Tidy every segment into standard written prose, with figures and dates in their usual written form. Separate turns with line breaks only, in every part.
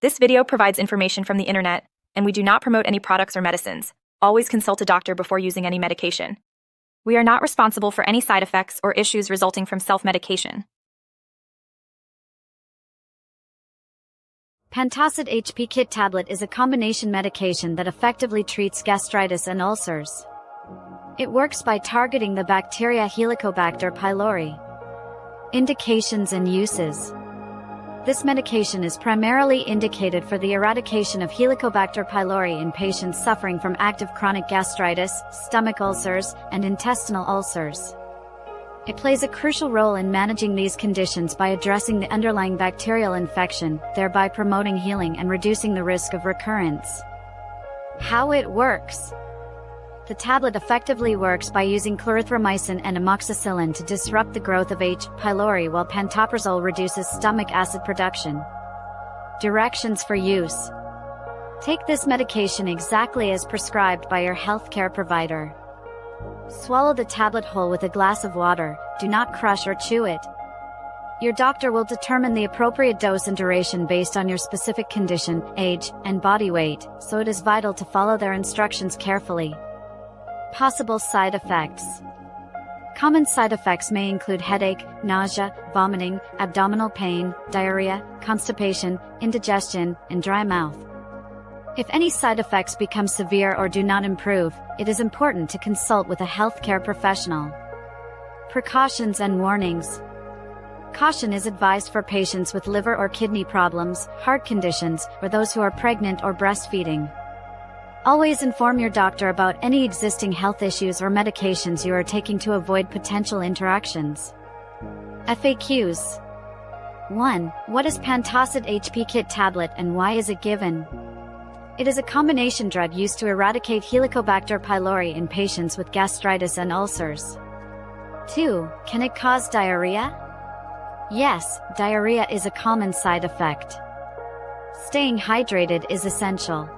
This video provides information from the internet, and we do not promote any products or medicines. Always consult a doctor before using any medication. We are not responsible for any side effects or issues resulting from self-medication.
Pantocid HP Kit Tablet is a combination medication that effectively treats gastritis and ulcers. It works by targeting the bacteria Helicobacter pylori. Indications and uses. This medication is primarily indicated for the eradication of Helicobacter pylori in patients suffering from active chronic gastritis, stomach ulcers, and intestinal ulcers. It plays a crucial role in managing these conditions by addressing the underlying bacterial infection, thereby promoting healing and reducing the risk of recurrence. How it works. The tablet effectively works by using clarithromycin and amoxicillin to disrupt the growth of H. pylori, while pantoprazole reduces stomach acid production. Directions for use. Take this medication exactly as prescribed by your healthcare provider. Swallow the tablet whole with a glass of water, do not crush or chew it. Your doctor will determine the appropriate dose and duration based on your specific condition, age, and body weight, so it is vital to follow their instructions carefully. Possible side effects. Common side effects may include headache, nausea, vomiting, abdominal pain, diarrhea, constipation, indigestion, and dry mouth. If any side effects become severe or do not improve, it is important to consult with a healthcare professional. Precautions and warnings. Caution is advised for patients with liver or kidney problems, heart conditions, or those who are pregnant or breastfeeding. Always inform your doctor about any existing health issues or medications you are taking to avoid potential interactions. FAQs. 1. What is Pantocid HP Kit Tablet and why is it given? It is a combination drug used to eradicate Helicobacter pylori in patients with gastritis and ulcers. 2. Can it cause diarrhea? Yes, diarrhea is a common side effect. Staying hydrated is essential.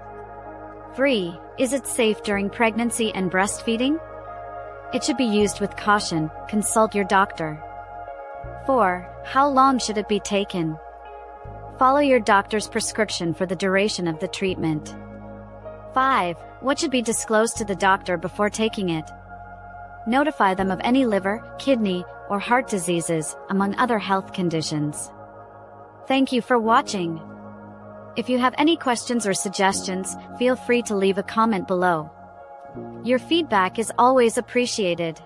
3. Is it safe during pregnancy and breastfeeding? It should be used with caution, consult your doctor. 4. How long should it be taken? Follow your doctor's prescription for the duration of the treatment. 5. What should be disclosed to the doctor before taking it? Notify them of any liver, kidney, or heart diseases, among other health conditions. Thank you for watching. If you have any questions or suggestions, feel free to leave a comment below. Your feedback is always appreciated.